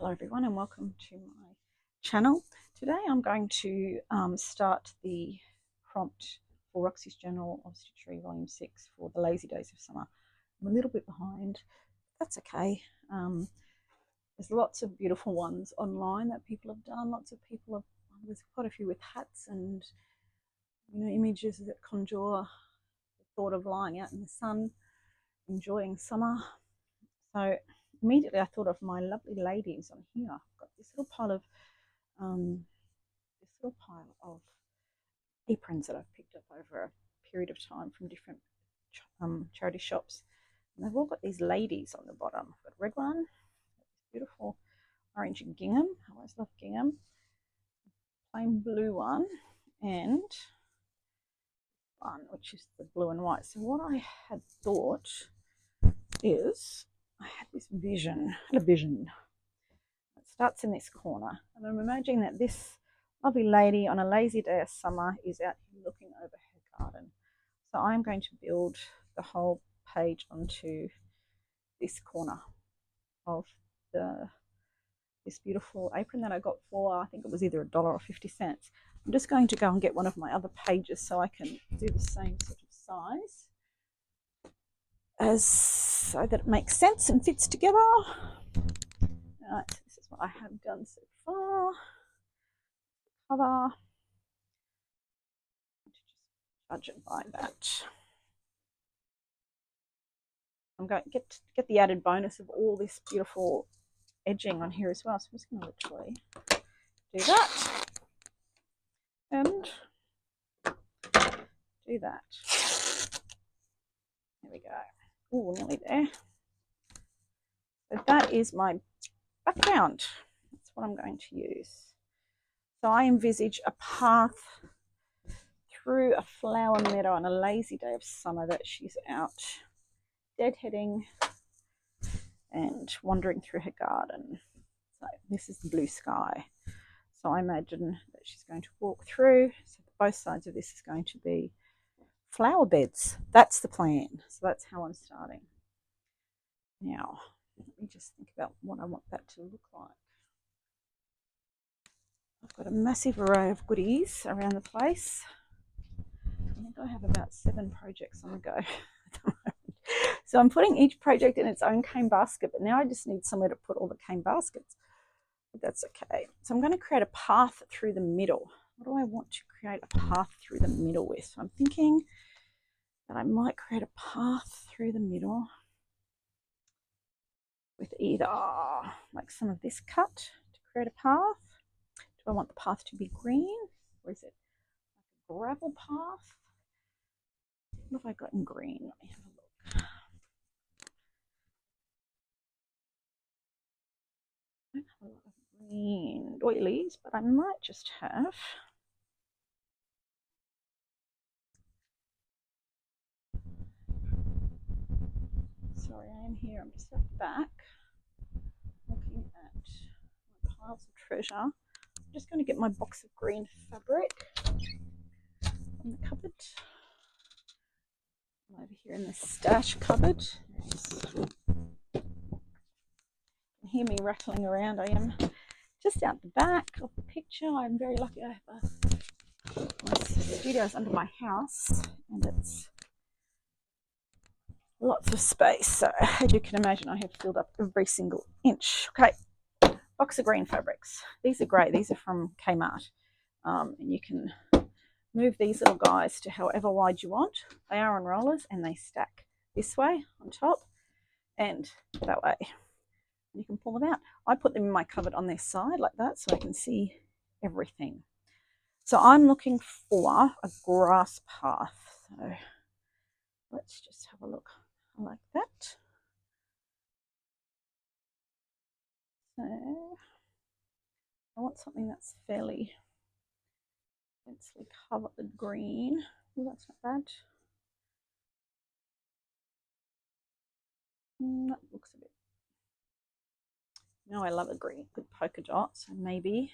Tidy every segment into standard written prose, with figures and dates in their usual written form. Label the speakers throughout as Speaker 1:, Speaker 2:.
Speaker 1: Hello everyone and welcome to my channel. Today I'm going to start the prompt for Roxy's Journal of Stitchery Volume 6 for the Lazy Days of Summer. I'm a little bit behind, that's okay. There's lots of beautiful ones online that people have done. Lots of people have, there's quite a few with hats and images that conjure the thought of lying out in the sun, enjoying summer. So immediately I thought of my lovely ladies on here. I've got this little pile of aprons that I've picked up over a period of time from different charity shops, and they've all got these ladies on the bottom. I've got a red one, beautiful orange gingham. I always love gingham. Plain blue one, and one which is the blue and white. So what I had thought is I had a vision. It starts in this corner, and I'm imagining that this lovely lady on a lazy day of summer is out here looking over her garden. So I'm going to build the whole page onto this corner of this beautiful apron that I got for, I think it was either $1 or 50 cents. I'm just going to go and get one of my other pages so I can do the same sort of size, so that it makes sense and fits together. Right, so this is what I have done so far. Cover. Just judge it by that. I'm going to get the added bonus of all this beautiful edging on here as well. So I'm just going to literally do that and do that. There we go. Oh, nearly there. So that is my background. That's what I'm going to use. So I envisage a path through a flower meadow on a lazy day of summer that she's out deadheading and wandering through her garden. So this is the blue sky. So I imagine that she's going to walk through. So both sides of this is going to be flower beds. That's the plan. So that's how I'm starting. Now, let me just think about what I want that to look like. I've got a massive array of goodies around the place. I think I have about 7 projects on the go at the moment. So I'm putting each project in its own cane basket, but now I just need somewhere to put all the cane baskets. But that's okay. So I'm going to create a path through the middle. What do I want to create a path through the middle with? So I'm thinking that I might create a path through the middle with either like some of this cut to create a path. Do I want the path to be green, or is it like a gravel path? What have I got in green? Let me have a look. I don't have a lot of green doilies, but I might just have sorry, I am here. I'm just at the back looking at my piles of treasure. I'm just going to get my box of green fabric from the cupboard. I'm over here in the stash cupboard. You can hear me rattling around. I am just out the back of the picture. I'm very lucky. I have my studio's under my house, and it's lots of space. So as you can imagine, I have filled up every single inch. Okay, box of green fabrics. These are great. These are from Kmart, and you can move these little guys to however wide you want. They are on rollers and they stack this way on top and that way. You can pull them out. I put them in my cupboard on their side like that so I can see everything. So I'm looking for a grass path. So let's just have a look. I like that. So I want something that's fairly densely covered green. Oh, that's not bad. That looks a bit. I love a green, good polka dot. So maybe.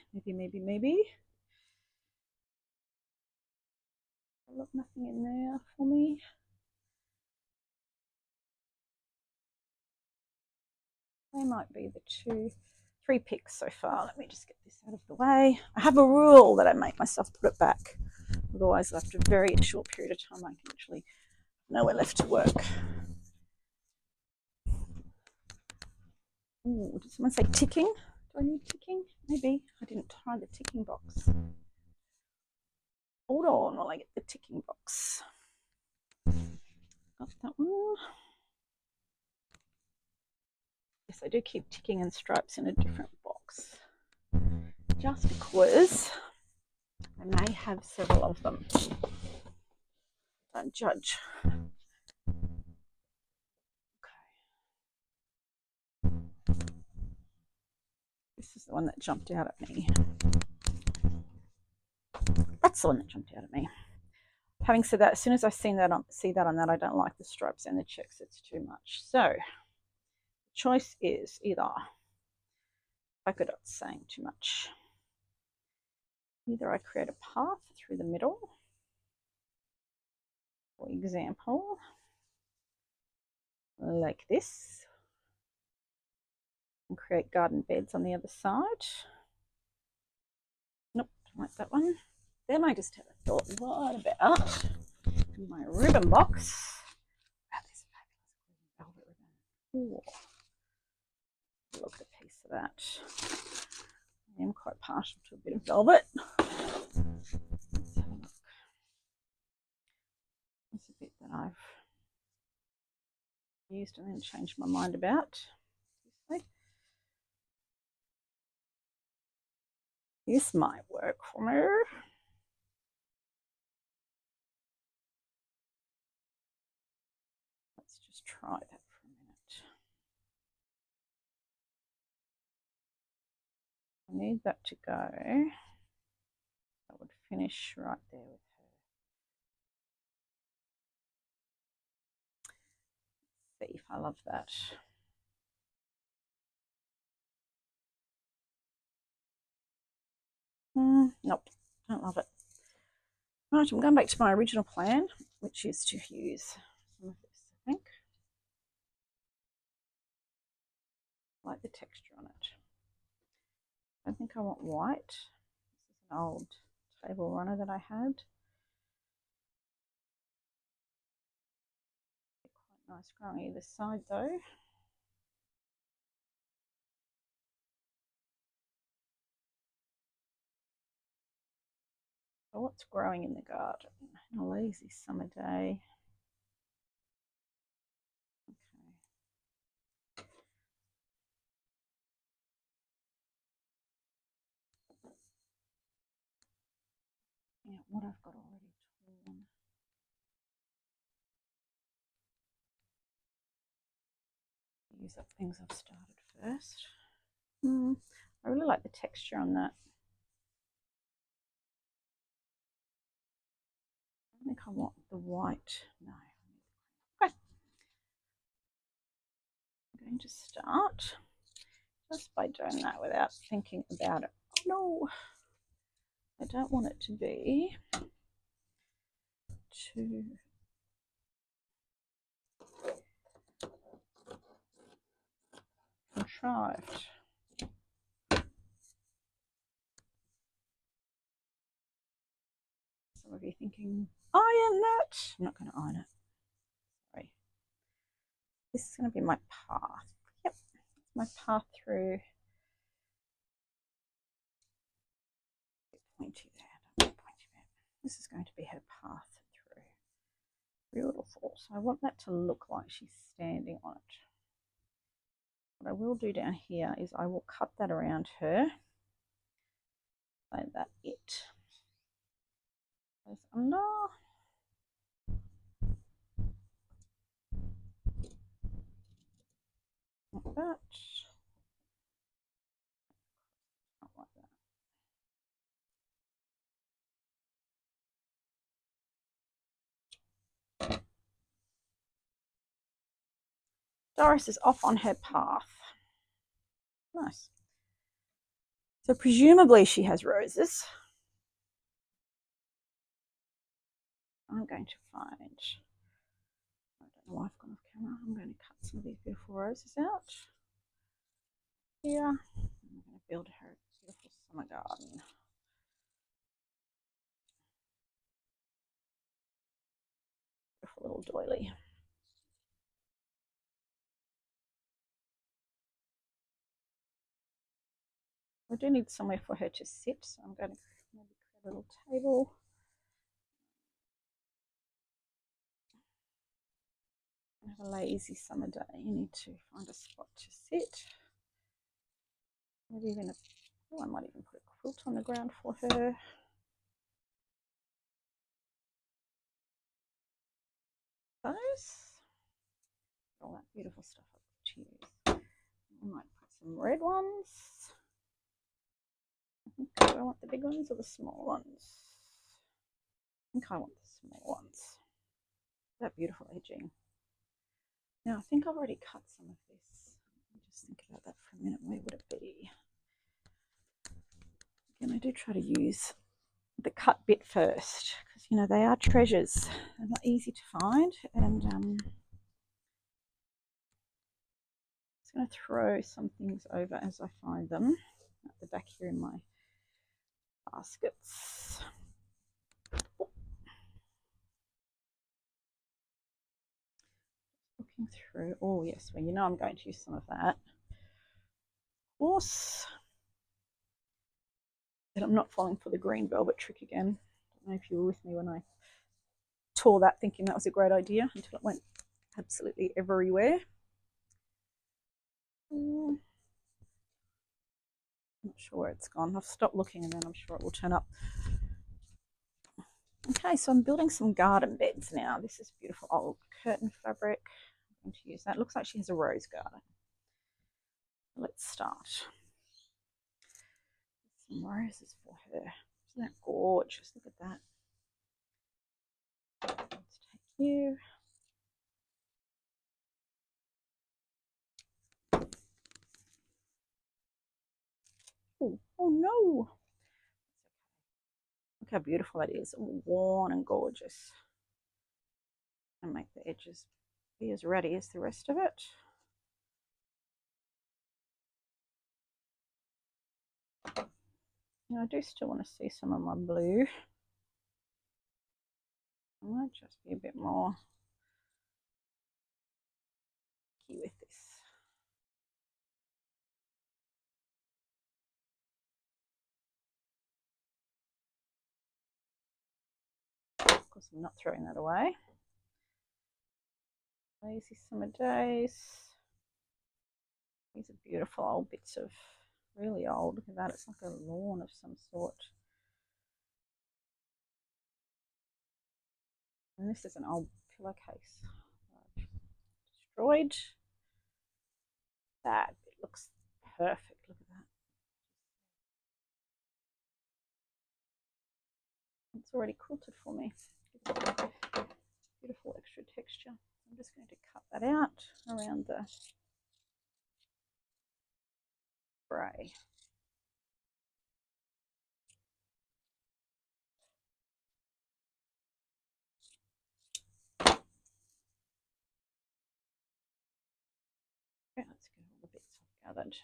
Speaker 1: Look, nothing in there for me. They might be the 2, 3 picks so far. Let me just get this out of the way. I have a rule that I make myself put it back. Otherwise, after a very short period of time, I can actually nowhere left to work. Ooh, did someone say ticking? Do I need ticking? Maybe. I didn't try the ticking box. Hold on while I get the ticking box. Got that one. Yes, I do keep ticking and stripes in a different box. Just because I may have several of them. Don't judge. This is the one that jumped out at me. That's the one that jumped out at me. Having said that, as soon as I see that on that, I don't like the stripes and the checks. It's too much. So, the choice is either polka dots saying too much. Either I create a path through the middle, for example, like this, and create garden beds on the other side. Nope, don't like that one. Then I just have a thought, what about my ribbon box? Wow, this fabulous velvet ribbon. Ooh. Look at a piece of that. I am quite partial to a bit of velvet. Let's have a look. This is a bit that I've used and then changed my mind about. This might work for me. Let's just try that for a minute. I need that to go. I would finish right there with her. Let's see if I love that. Nope, don't love it. Right, I'm going back to my original plan, which is to use some of this, I think. I like the texture on it. I think I want white. This is an old table runner that I had. Quite nice growing either side though. So what's growing in the garden on a lazy summer day? Yeah, what I've got already torn. Use up things I've started first. I really like the texture on that. I think I want the white. No. Okay. I'm going to start just by doing that without thinking about it. Oh no, I don't want it to be too contrived. Some of you thinking, iron that. I'm not going to iron it. Sorry. This is going to be my path. Yep, my path through. A bit pointy there. Pointy there. This is going to be her path through. Beautiful. So I want that to look like she's standing on it. What I will do down here is I will cut that around her. Like that it. Goes under. Like that. Not like that. Doris is off on her path. Nice. So presumably she has roses. I'm going to find, I don't know why I've gone off camera. I'm going to cut some of these beautiful roses out here. I'm build her a beautiful summer garden. Beautiful little doily. I do need somewhere for her to sit, so I'm going to maybe create a little table. Have a lazy summer day. You need to find a spot to sit. Maybe even I might even put a quilt on the ground for her. Those. All that beautiful stuff I've got to use. I might put some red ones. Do I want the big ones or the small ones? I think I want the small ones. That beautiful edging. Now I think I've already cut some of this. Let me just think about that for a minute. Where would it be? Again, I do try to use the cut bit first because you know they are treasures. They're not easy to find, and just going to throw some things over as I find them at the back here in my baskets. Looking through. Oh yes, well you know I'm going to use some of that. Of course. And I'm not falling for the green velvet trick again. I don't know if you were with me when I tore that thinking that was a great idea until it went absolutely everywhere. I'm not sure where it's gone. I've stopped looking and then I'm sure it will turn up. Okay, so I'm building some garden beds now. This is beautiful old curtain fabric. I'm going to use that. It looks like she has a rose garden. Let's start. Some roses for her. Isn't that gorgeous? Look at that. Let's take you. Oh no! Look how beautiful that is. All worn and gorgeous. And make the edges be as ready as the rest of it. Now I do still want to see some of my blue. I might just be a bit more picky with this. Of course, I'm not throwing that away. Lazy summer days. These are beautiful old bits of really old. Look at that, it's like a lawn of some sort. And this is an old pillowcase. Destroyed. That it looks perfect. Look at that. It's already quilted for me. Beautiful extra texture. I'm just going to cut that out around the grey. Okay, let's get all the bits I've gathered.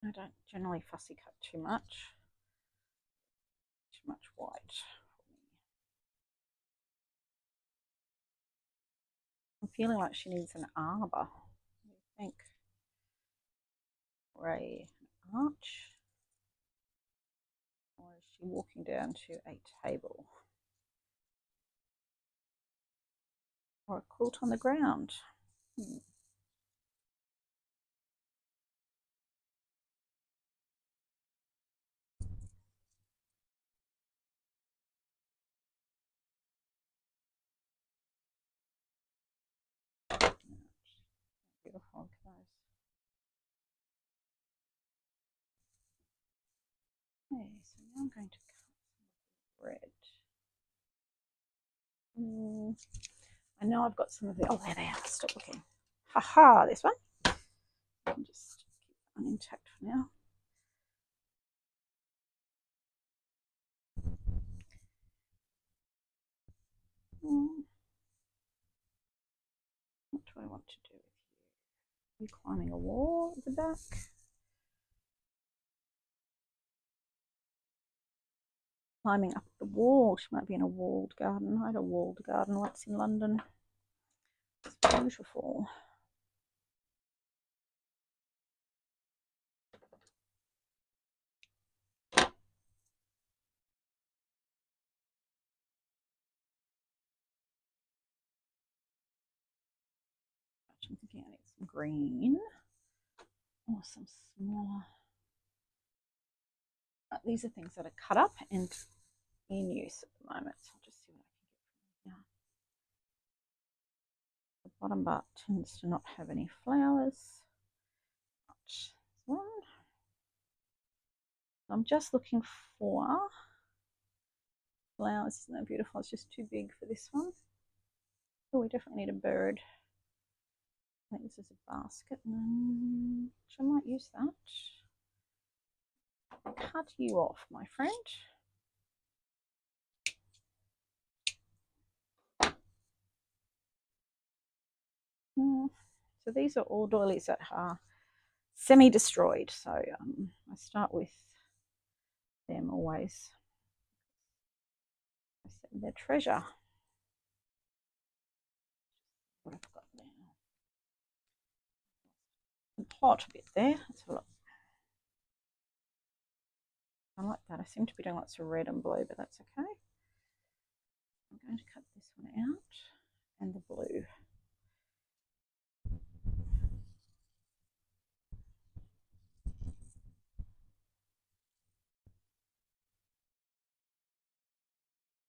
Speaker 1: I don't generally fussy cut too much white. I'm feeling like she needs an arbor. What do you think? Grey arch? Or is she walking down to a table? Or a quilt on the ground? Beautiful, look at those. Okay, so now I'm going to cut some red. I know I've got some of the, oh, there they are, stop looking. Haha, this one. I'll just keep that one intact for now. What do I want to do with you? Are you climbing a wall at the back? Climbing up the wall. She might be in a walled garden. I had a walled garden once in London. It's beautiful. I'm thinking I need some green or some smaller. These are things that are cut up and in use at the moment. So I'll just see what I can get from here. The bottom part tends to not have any flowers. This one. I'm just looking for flowers. Isn't that beautiful? It's just too big for this one. Oh, we definitely need a bird. I think this is a basket. I might use that. Cut you off, my friend. So these are all doilies that are semi-destroyed. So I start with them always. I say they're treasure. What I've got now. Hot bit there. Let's have a look. I like that. I seem to be doing lots of red and blue, but that's okay. I'm going to cut this one out and the blue.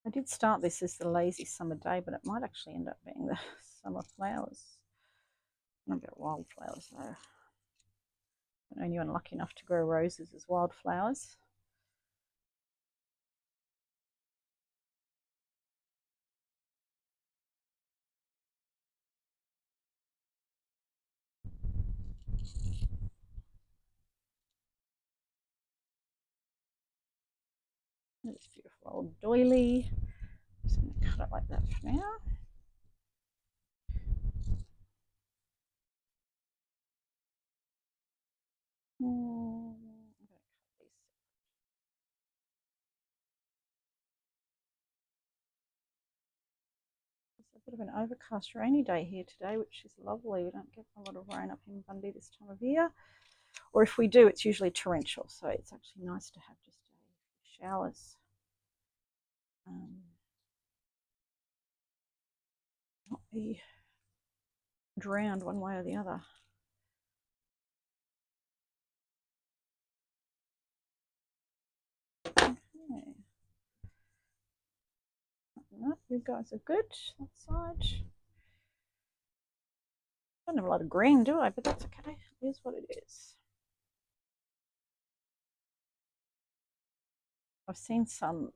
Speaker 1: I did start this as the lazy summer day, but it might actually end up being the summer flowers. Not about wildflowers though. I don't know anyone lucky enough to grow roses as wildflowers. This beautiful old doily. I'm just going to cut it like that for now. It's a bit of an overcast rainy day here today, which is lovely. We don't get a lot of rain up in Bundy this time of year. Or if we do, it's usually torrential, so it's actually nice to have just a showers. Not be drowned one way or the other. Okay. No, you guys are good. That side. I don't have a lot of green, do I? But that's okay. It is what it is. I've seen some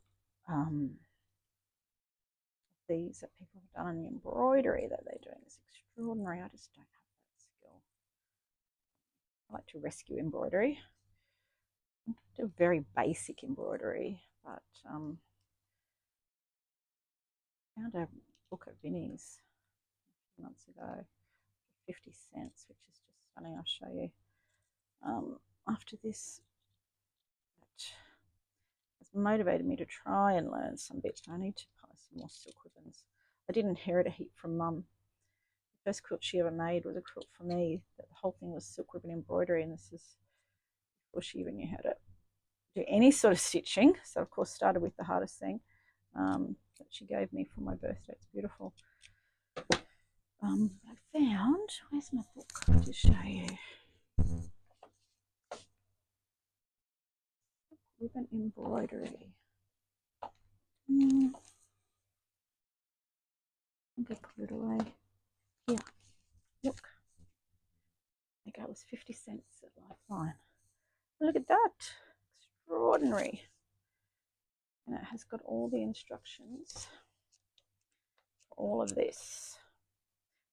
Speaker 1: these that people have done on the embroidery that they're doing is extraordinary. I just don't have that skill. I like to rescue embroidery. I do very basic embroidery, but found a book at Vinnies a few months ago, 50 cents, which is just stunning. I'll show you after this. That has motivated me to try and learn some bits. I need to buy some more silk ribbons. I did inherit a heap from Mum. The first quilt she ever made was a quilt for me. The whole thing was silk ribbon embroidery, and this is before she even knew how to do any sort of stitching. So of course started with the hardest thing that she gave me for my birthday. It's beautiful. I found, where's my book to show you? Ribbon embroidery. I think I put it away. Here, look. I think it was 50 cents at Lifeline. Look at that. Extraordinary. And it has got all the instructions for all of this.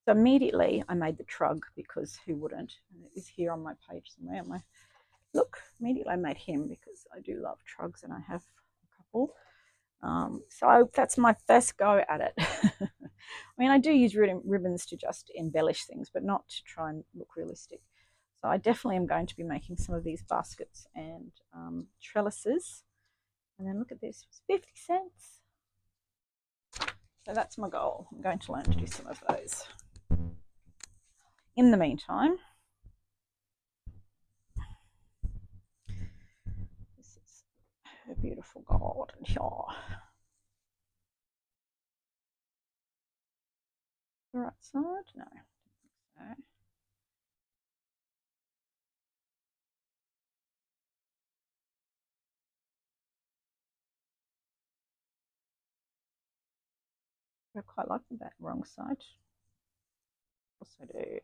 Speaker 1: So immediately I made the trug because who wouldn't? And it is here on my page somewhere. My look, immediately I made him because I do love trugs and I have a couple. So that's my first go at it. I mean, I do use ribbons to just embellish things, but not to try and look realistic. So I definitely am going to be making some of these baskets and trellises. And then look at this, it's 50 cents. So that's my goal. I'm going to learn to do some of those. In the meantime, this is a beautiful garden here. The right side? No. No. I quite like that wrong side. Of course I do.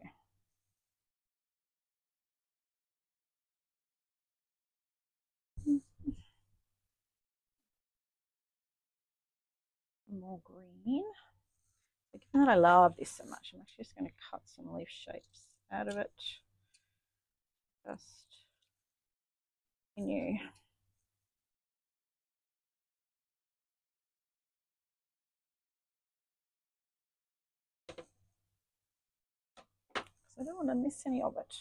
Speaker 1: More green. But given that I love this so much, I'm actually just going to cut some leaf shapes out of it. Just continue. Because I don't want to miss any of it.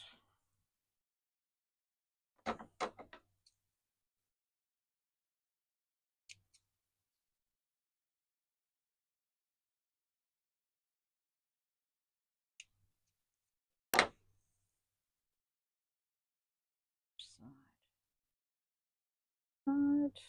Speaker 1: Side.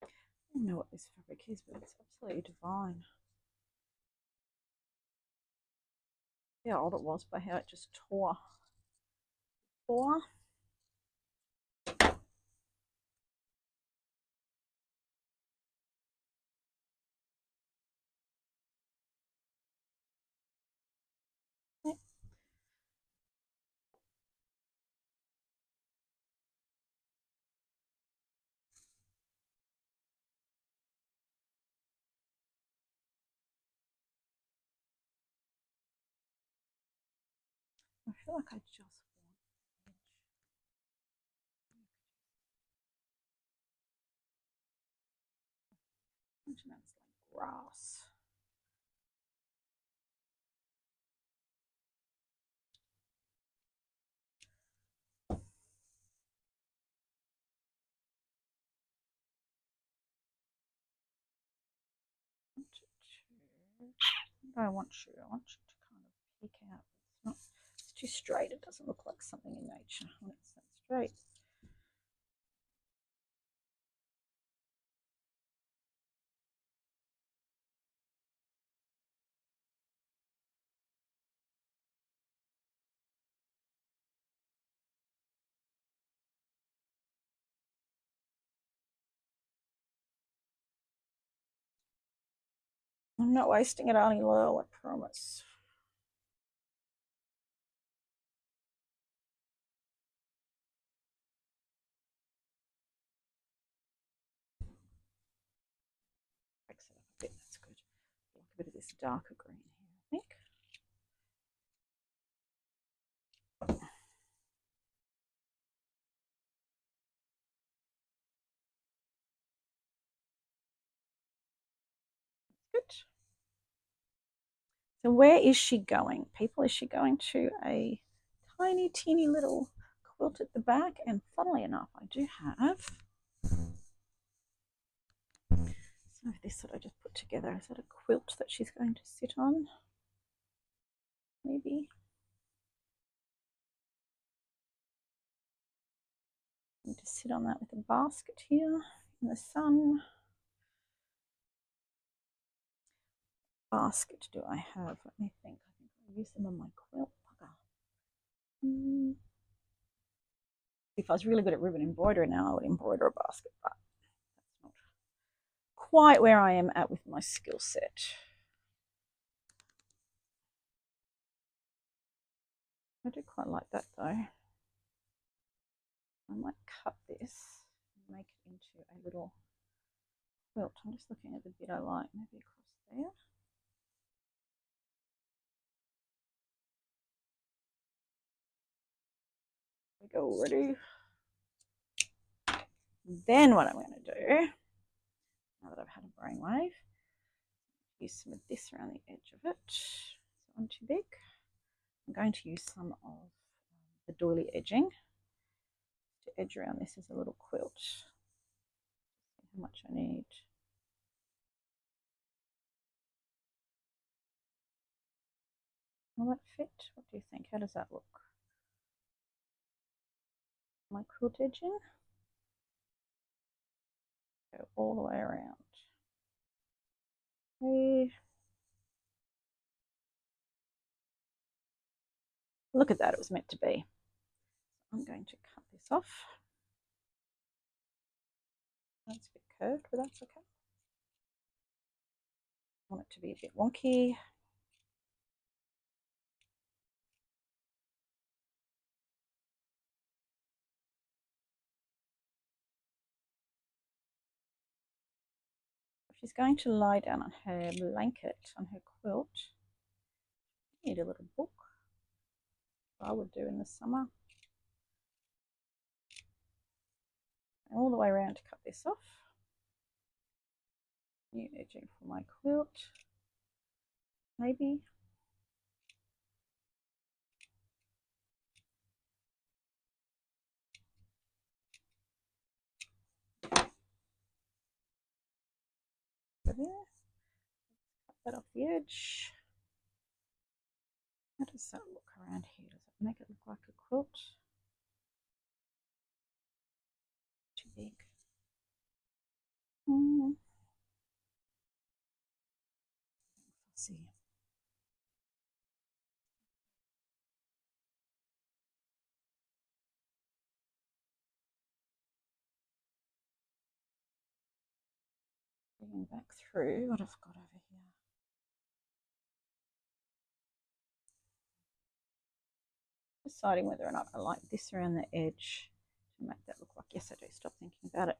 Speaker 1: I don't know what this fabric is, but it's absolutely divine. See how old it was by how it just tore. I feel like I just want edge. That's like grass. I want you to kind of peek out. It's not. It's too straight. It doesn't look like something in nature when it's that straight. I'm not wasting it any low, I promise. Fix it up a bit, that's good. I like a bit of this darker green here, I think. Good. So where is she going? People, is she going to a tiny, teeny little quilt at the back? And funnily enough, I do have some of this that I just put together. Is that a quilt that she's going to sit on? Maybe. I need to sit on that with a basket here in the sun. Basket do I have? Let me think. I think I'll use them on my quilt. If I was really good at ribbon embroidery now, I would embroider a basket, but that's not quite where I am at with my skill set. I do quite like that though. I might cut this and make it into a little quilt. I'm just looking at the bit I like, maybe across there. There we go already. Then what I'm going to do, now that I've had a brainwave, use some of this around the edge of it. Is that one too big? I'm going to use some of the doily edging to edge around this as a little quilt. See how much I need. Will that fit? What do you think? How does that look? My quilt edging? Go all the way around. Okay. Look at that, it was meant to be. I'm going to cut this off. That's a bit curved, but that's okay. I want it to be a bit wonky. She's going to lie down on her blanket, on her quilt. I need a little book. I would do in the summer. All the way around to cut this off. New edging for my quilt. Maybe. There. Cut that off the edge. How does that look around here? Does it make it look like a quilt? Too big. Let's see. Bringing back through what I've got over here. Deciding whether or not I like this around the edge to make that look like, yes I do, stop thinking about it.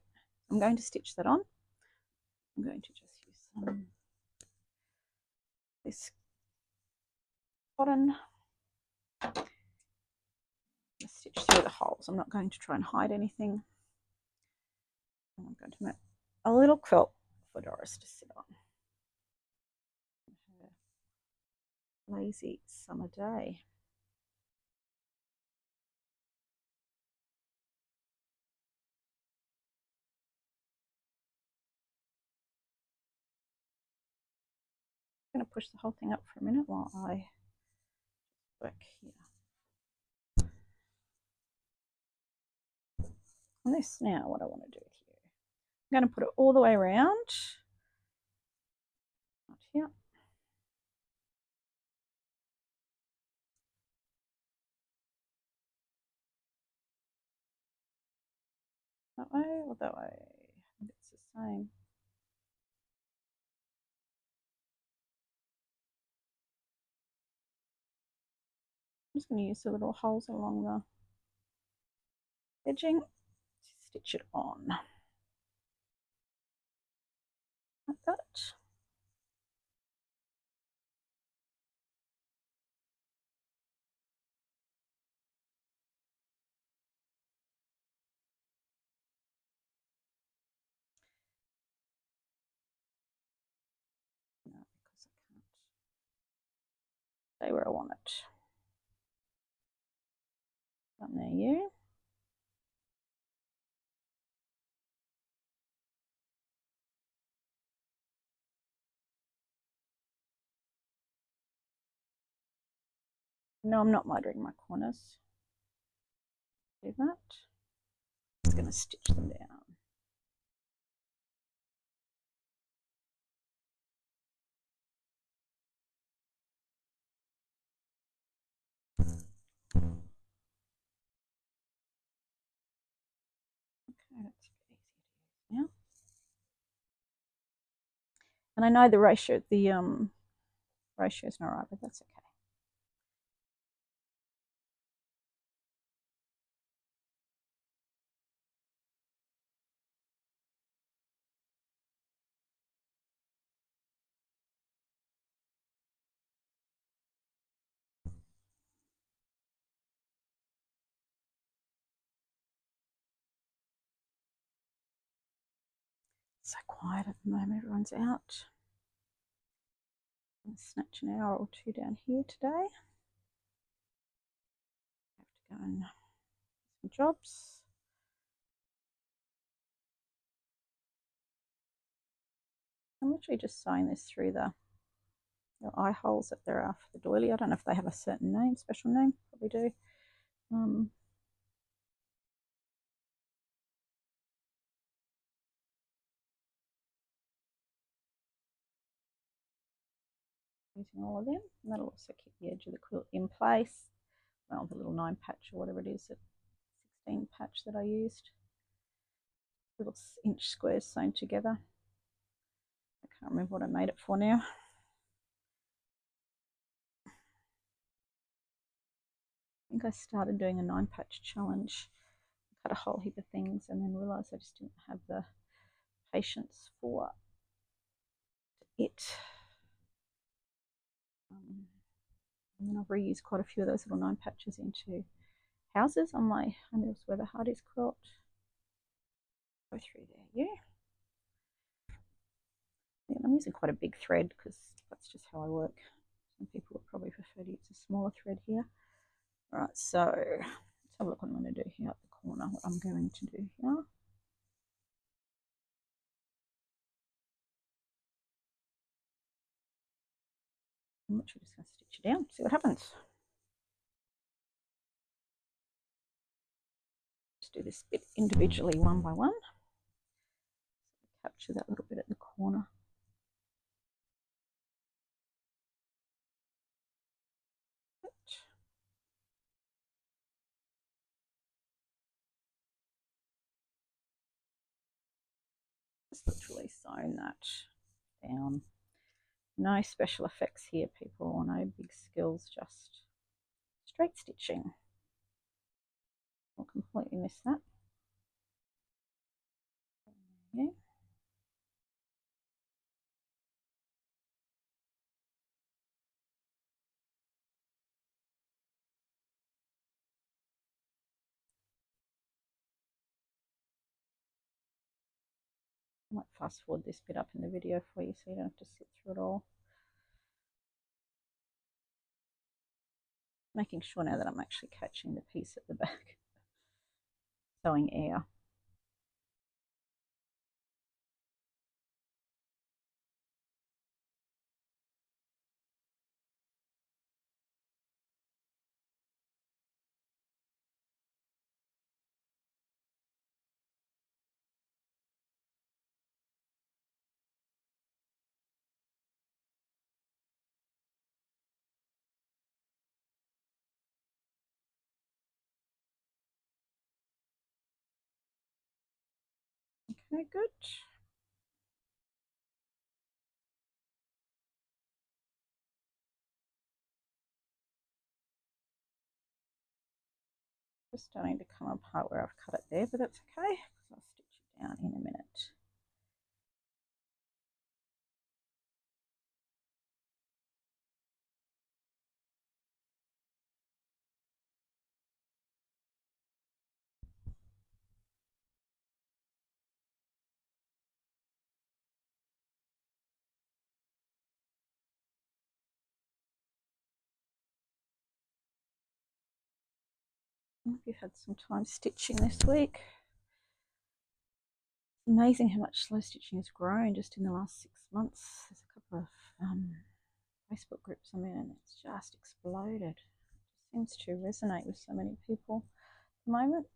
Speaker 1: I'm going to stitch that on. I'm going to just use some this cotton. Stitch through the holes. I'm not going to try and hide anything. I'm going to make a little quilt for Doris to sit on. Her lazy summer day. I'm going to push the whole thing up for a minute while I work here. And this now, what I want to do here. I'm going to put it all the way around. Right here. That way or that way? I think it's the same. I'm just going to use the little holes along the edging to stitch it on. Like that. No, because I can't stay where I want it. Done there, you. No, I'm not mitering my corners. Do that. Just going to stitch them down. Okay, that's easy to use now. And I know the ratio, ratio is not right, but that's okay. So quiet at the moment, everyone's out. I'll snatch an hour or two down here today. I have to go and some jobs. I'm literally just sewing this through the eye holes that there are for the doily. I don't know if they have a certain name, special name, probably do. Using all of them, and that'll also keep the edge of the quilt in place. Well, the little 9 patch or whatever it is, that 16 patch that I used. Little inch squares sewn together. I can't remember what I made it for now. I think I started doing a 9 patch challenge, cut a whole heap of things, and then realised I just didn't have the patience for it. And then I've reused quite a few of those little 9 patches into houses on my Honey's Weather Hardy's quilt. Go through there, yeah. I'm using quite a big thread because that's just how I work. Some people would probably prefer to use a smaller thread here. All right, so let's have a look what I'm going to do here at the corner, what I'm going to do here. I'm actually just going to stitch it down, see what happens. Just do this bit individually, one by one. Capture that little bit at the corner. Just literally sewing that down. No special effects here, people, or no big skills, just straight stitching. I'll completely miss that. Yeah. I might fast forward this bit up in the video for you so you don't have to sit through it all. Making sure now that I'm actually catching the piece at the back. Sewing air. Okay, good. Just starting to come apart where I've cut it there, but that's okay because I'll stitch it down in a minute. I hope you've had some time stitching this week. It's amazing how much slow stitching has grown just in the last 6 months. There's a couple of Facebook groups I'm in and it's just exploded. It seems to resonate with so many people at the moment.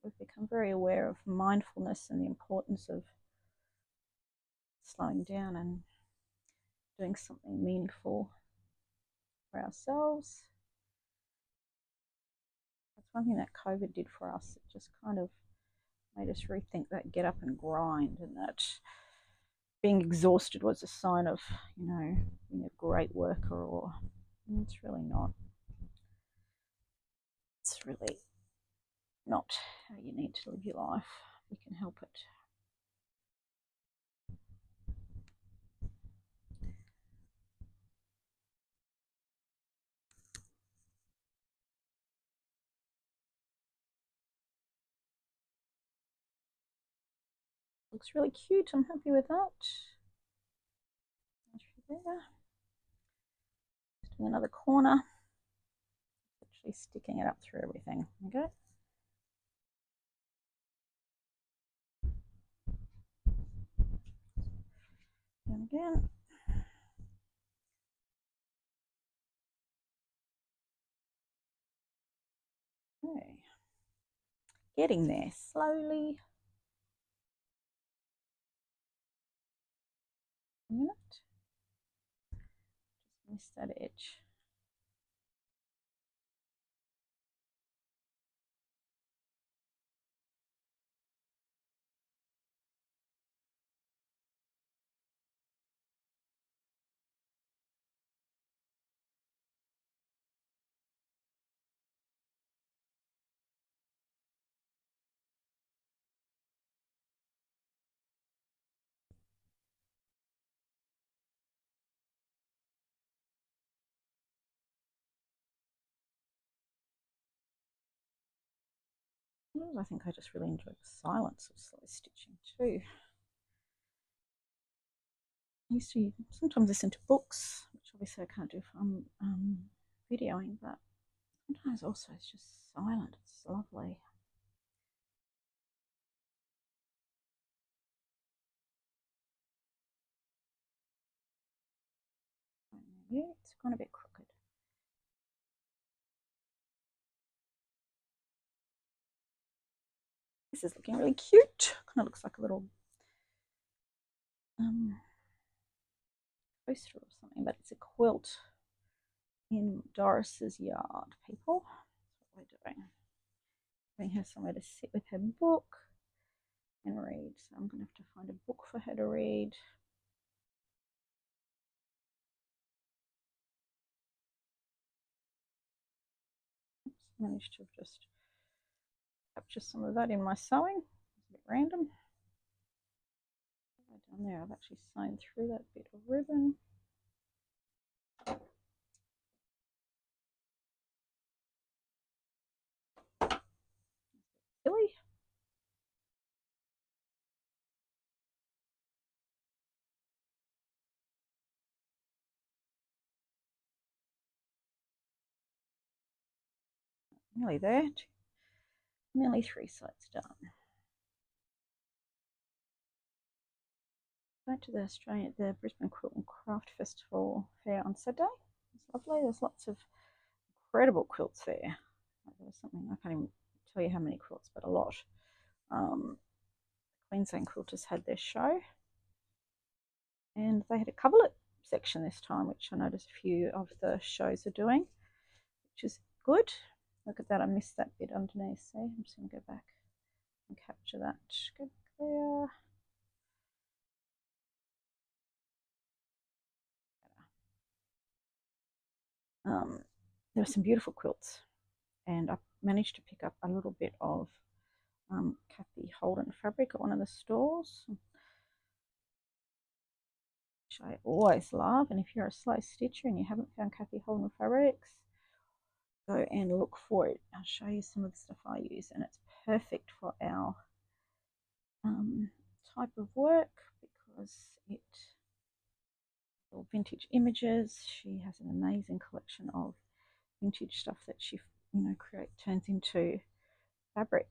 Speaker 1: We've become very aware of mindfulness and the importance of slowing down and doing something meaningful for ourselves. That's one thing that COVID did for us. It just kind of made us rethink that get up and grind, and that being exhausted was a sign of, you know, being a great worker, or it's really not. It's really not how you need to live your life. You can help it. Looks really cute. I'm happy with that. There. Just doing another corner. Actually sticking it up through everything. Okay. And again. Okay. Getting there slowly. A minute. Just missed that edge. I think I just really enjoy the silence of slow stitching too. I used to sometimes listen to books, which obviously I can't do from videoing, but sometimes also it's just silent. It's lovely. Yeah, it's gone a bit crooked. This is looking really cute. Kind of looks like a little poster or something, but it's a quilt in Doris's yard, people. That's what we're doing. Giving her somewhere to sit with her book and read. So I'm going to have to find a book for her to read. Oops, managed to just capture some of that in my sewing. It's a bit random. What have I done there? I've actually sewn through that bit of ribbon. Silly. Nearly there. Nearly 3 sides done. Back to the Brisbane Quilt and Craft Festival fair on Saturday. It's lovely. There's lots of incredible quilts there. There was something, I can't even tell you how many quilts, but a lot. Queensland Quilters had their show, and they had a coverlet section this time, which I noticed a few of the shows are doing, which is good. Look at that, I missed that bit underneath. See, I'm just going to go back and capture that. Go there. There were some beautiful quilts, and I managed to pick up a little bit of Kathy Holden fabric at one of the stores, which I always love. And if you're a slow stitcher and you haven't found Kathy Holden fabrics, go and look for it. I'll show you some of the stuff I use, and it's perfect for our type of work because it all vintage images. She has an amazing collection of vintage stuff that she turns into fabric.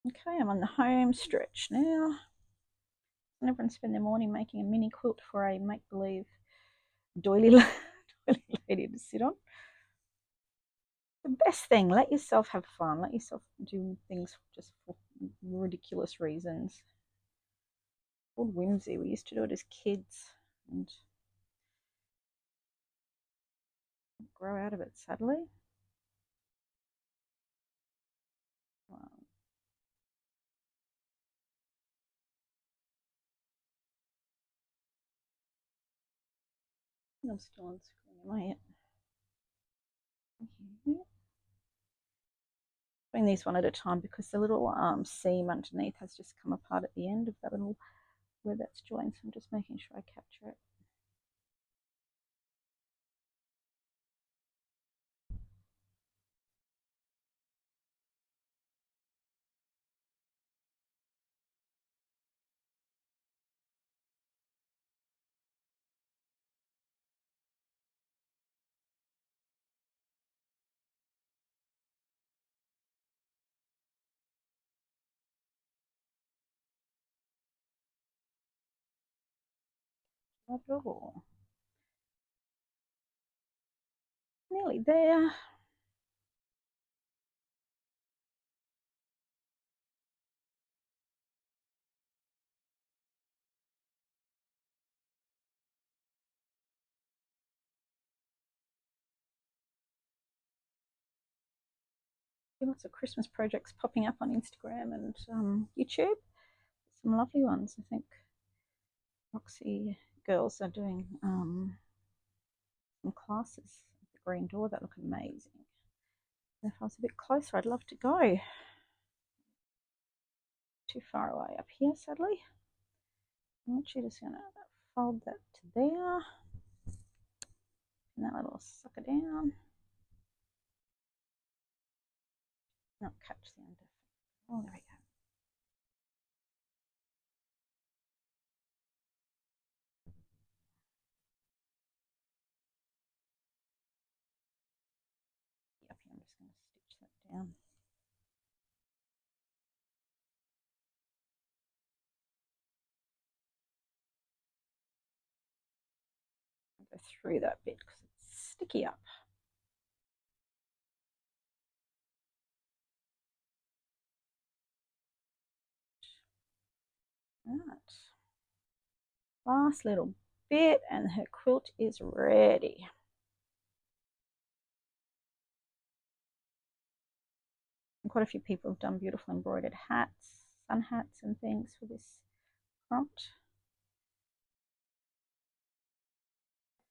Speaker 1: Okay, I'm on the home stretch now. And everyone spend their morning making a mini quilt for a make-believe doily lady to sit on. The best thing, let yourself have fun. Let yourself do things just for ridiculous reasons. It's called whimsy. We used to do it as kids and grow out of it, sadly. Wow. I'm still on screen, am I yet? Doing these one at a time because the little seam underneath has just come apart at the end of that little where that's joined, so I'm just making sure I capture it. Oh, nearly there. Lots of Christmas projects popping up on Instagram and YouTube. Some lovely ones. I think Roxy girls are doing some classes at the Green Door that look amazing. And if I was a bit closer, I'd love to go. Too far away up here, sadly. I'm actually just going to fold that to there. And that little sucker down. Not catch the end of it. Oh, there we go. Yep, I'm just going to stitch that down. I'll go through that bit because it's sticky up. Right. Last little bit and her quilt is ready. And quite a few people have done beautiful embroidered hats, sun hats and things for this prompt.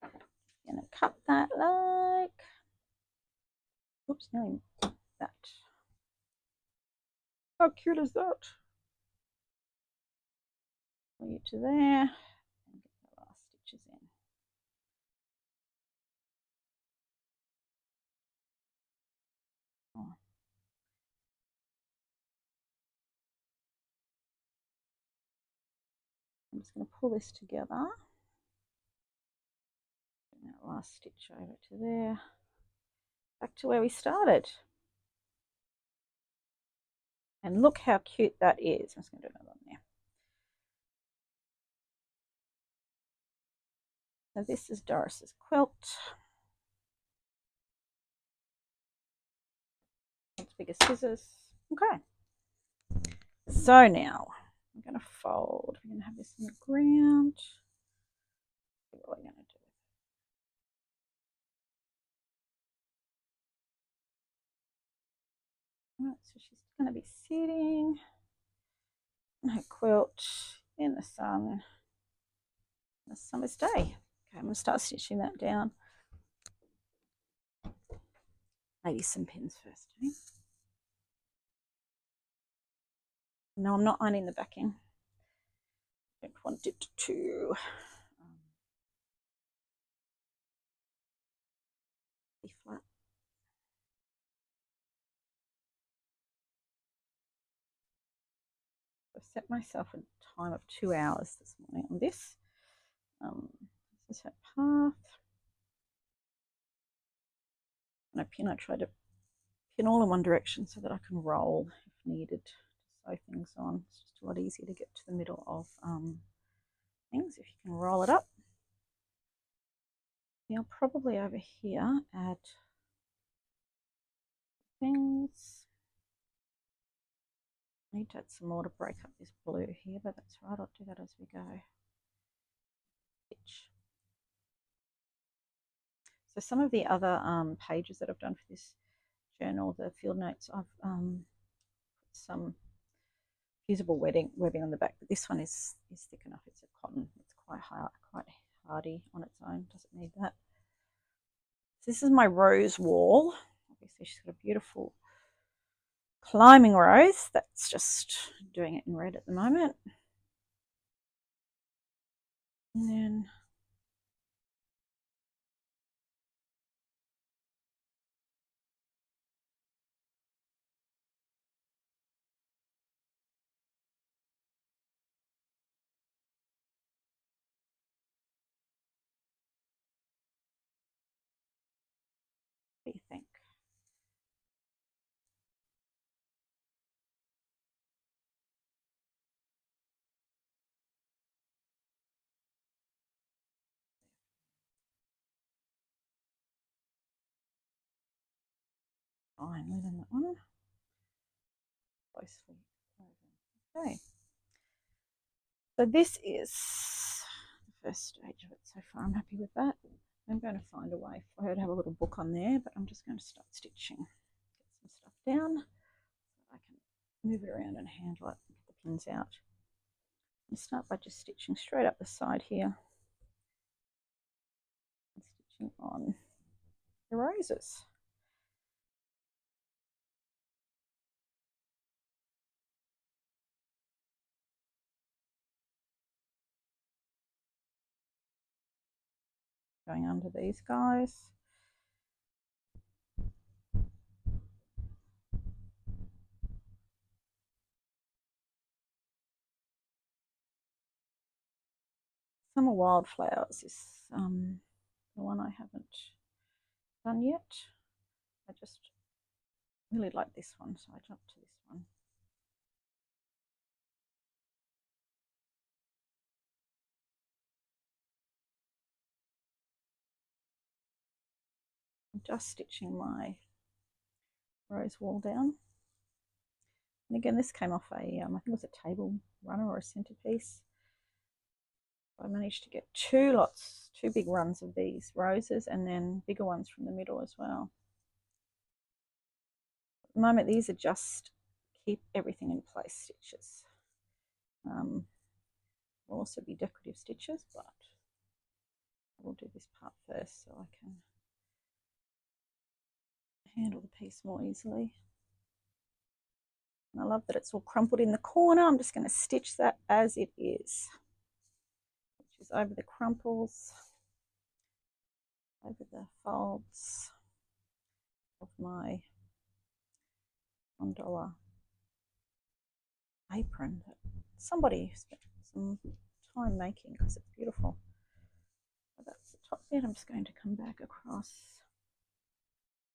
Speaker 1: I'm going to cut that like, oops, nearly that. How cute is that? Pull you to there and get the last stitches in. Oh. I'm just going to pull this together. Bring that last stitch over to there. Back to where we started. And look how cute that is. I'm just going to do another one there. So this is Doris's quilt. It's bigger scissors. Okay. So now I'm going to fold. We're going to have this on the ground. What are we going to do? Right, so she's going to be sitting on her quilt in the sun on a summer's day. Okay, I'm going to start stitching that down. Maybe some pins first. Eh? No, I'm not ironing the backing. I don't want it to be flat. I've set myself a time of 2 hours this morning on this. This is her path. And I try to pin all in one direction so that I can roll if needed to sew things on. It's just a lot easier to get to the middle of things if you can roll it up. Now probably over here add things. I need to add some more to break up this blue here, but that's right, I'll do that as we go. Stitch. So some of the other pages that I've done for this journal, the field notes, I've put some fusible webbing on the back, but this one is thick enough. It's a cotton. It's quite hardy on its own. Doesn't need that. So this is my rose wall. Obviously, she's got a beautiful climbing rose. That's just doing it in red at the moment. And then what do you think? fine linen, that one. Closely woven. Okay. So this is the first stage of it so far. I'm happy with that. I'm going to find a way for her to have a little book on there, but I'm just going to start stitching. Get some stuff down so I can move it around and handle it, get the pins out. And start by just stitching straight up the side here. And stitching on the roses. Going under these guys. Summer Wildflowers is the one I haven't done yet. I just really like this one, so I jumped to this one. I'm just stitching my rose wall down. And again, this came off a, I think it was a table runner or a centerpiece. I managed to get two big runs of these roses and then bigger ones from the middle as well. At the moment, these are just keep everything in place stitches. Will also be decorative stitches, but we'll do this part first so I can handle the piece more easily. And I love that it's all crumpled in the corner. I'm just going to stitch that as it is, which is over the crumples, over the folds of my $1 apron that somebody spent some time making because it's beautiful. So that's the top bit. I'm just going to come back across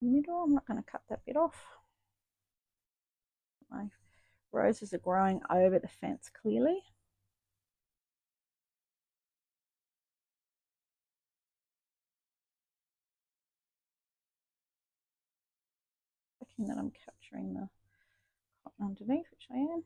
Speaker 1: the middle. I'm not going to cut that bit off. My roses are growing over the fence clearly. Checking that I'm capturing the cotton underneath, which I am.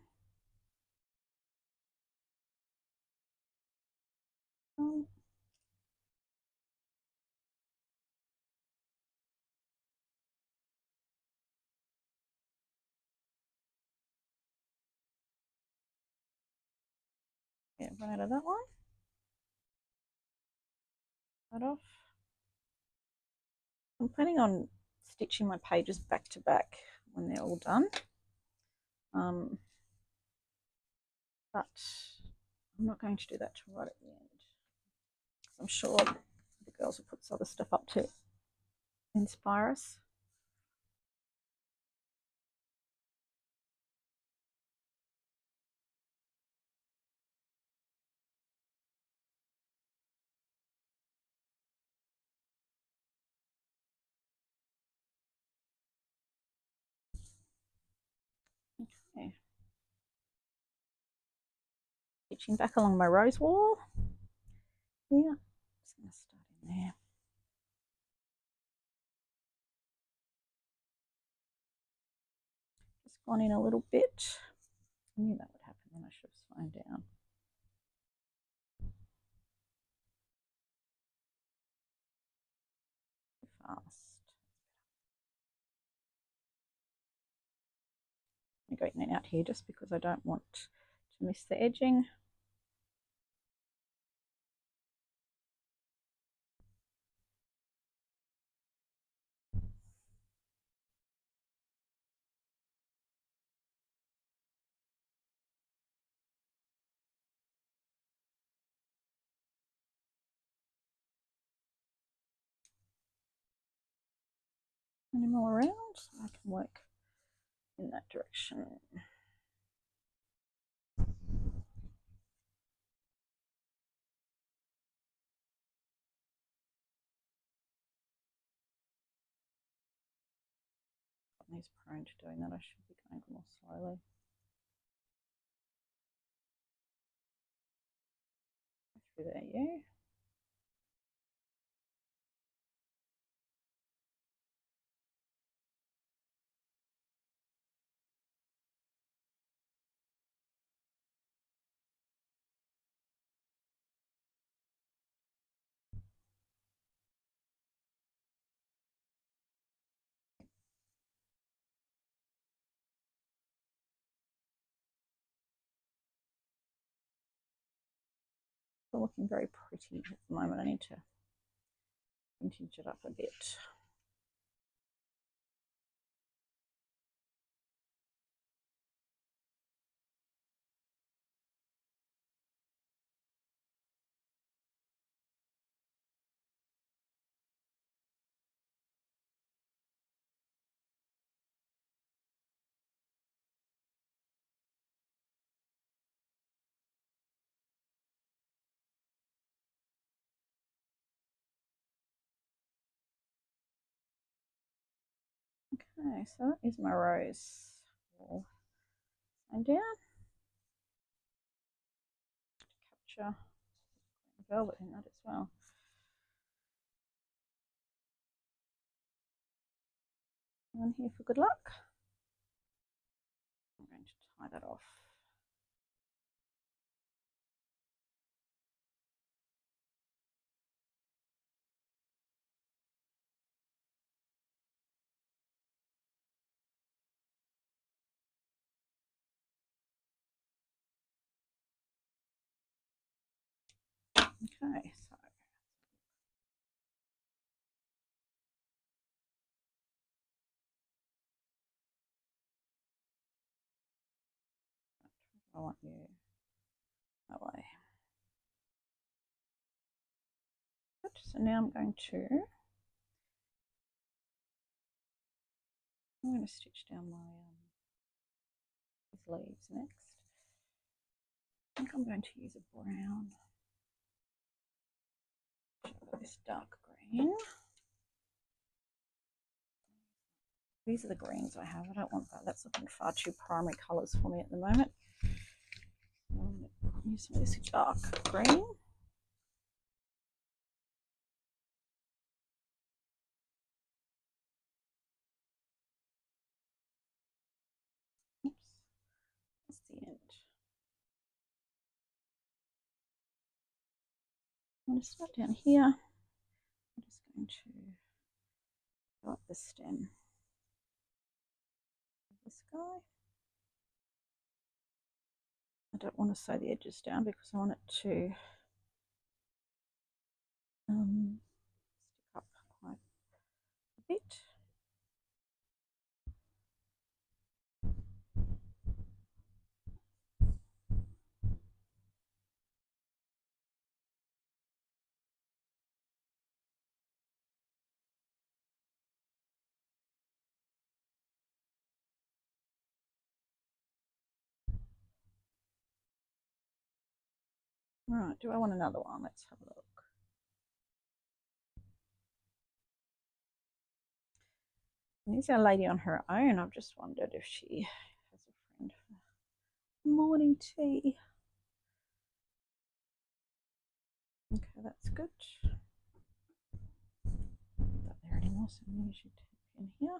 Speaker 1: Yeah, run out of that one. That off. I'm planning on stitching my pages back to back when they're all done. But I'm not going to do that till right at the end. I'm sure the girls will put some other stuff up to inspire us. Okay. Stitching back along my rose wall. Yeah, just going to start in there. Just gone in a little bit. I knew that would happen, then I should have slowed down. Too fast. I'm going in and out here just because I don't want to miss the edging. And them all around so I can work in that direction. He's prone to doing that. I should be going more slowly. Through there, yeah. Still looking very pretty at the moment. I need to vintage it up a bit. Okay, so that is my rose wall. And down, capture velvet in that as well. One here for good luck. I'm going to tie that off. Okay, so I want you that way. Good. So now I'm going to stitch down my these leaves next. I think I'm going to use a brown. This dark green. These are the greens I have. I don't want that. That's looking far too primary colours for me at the moment. I'm going to use some of this dark green. Oops, that's the end. I'm going to start down here. I'm just going to go up the stem of this guy. I don't want to sew the edges down because I want it to stick up quite a bit. Right, do I want another one? Let's have a look. And here's our lady on her own. I've just wondered if she has a friend for morning tea. Okay, that's good. Not there anymore, so I'm going to use your tip in here.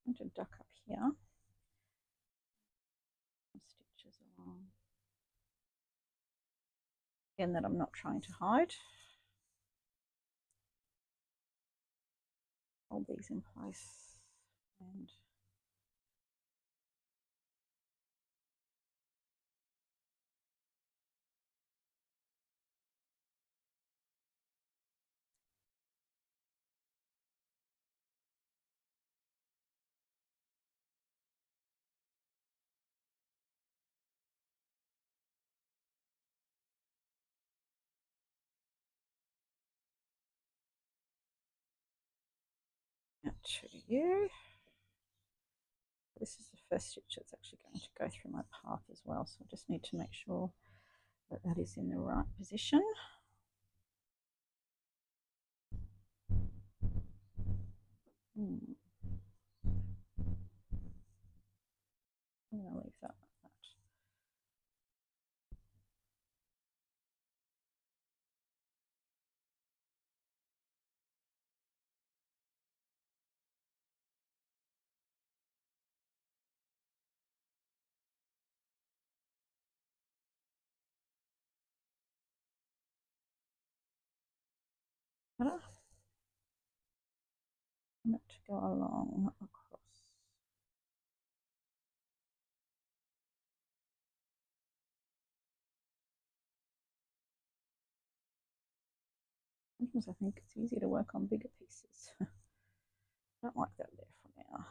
Speaker 1: I'm going to duck up here. Stitches along. Again, that I'm not trying to hide. Hold these in place and to you. This is the first stitch that's actually going to go through my path as well, so I just need to make sure that that is in the right position. I'm going to leave that like that. I'm going to go along across. Sometimes I think it's easier to work on bigger pieces. I don't like that there for now.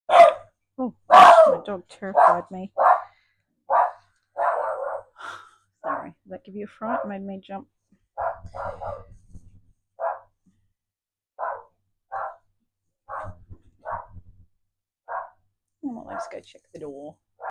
Speaker 1: There we go. Oh, my dog terrified me. Sorry, did that give you a fright? Made me jump. Let's go check the door.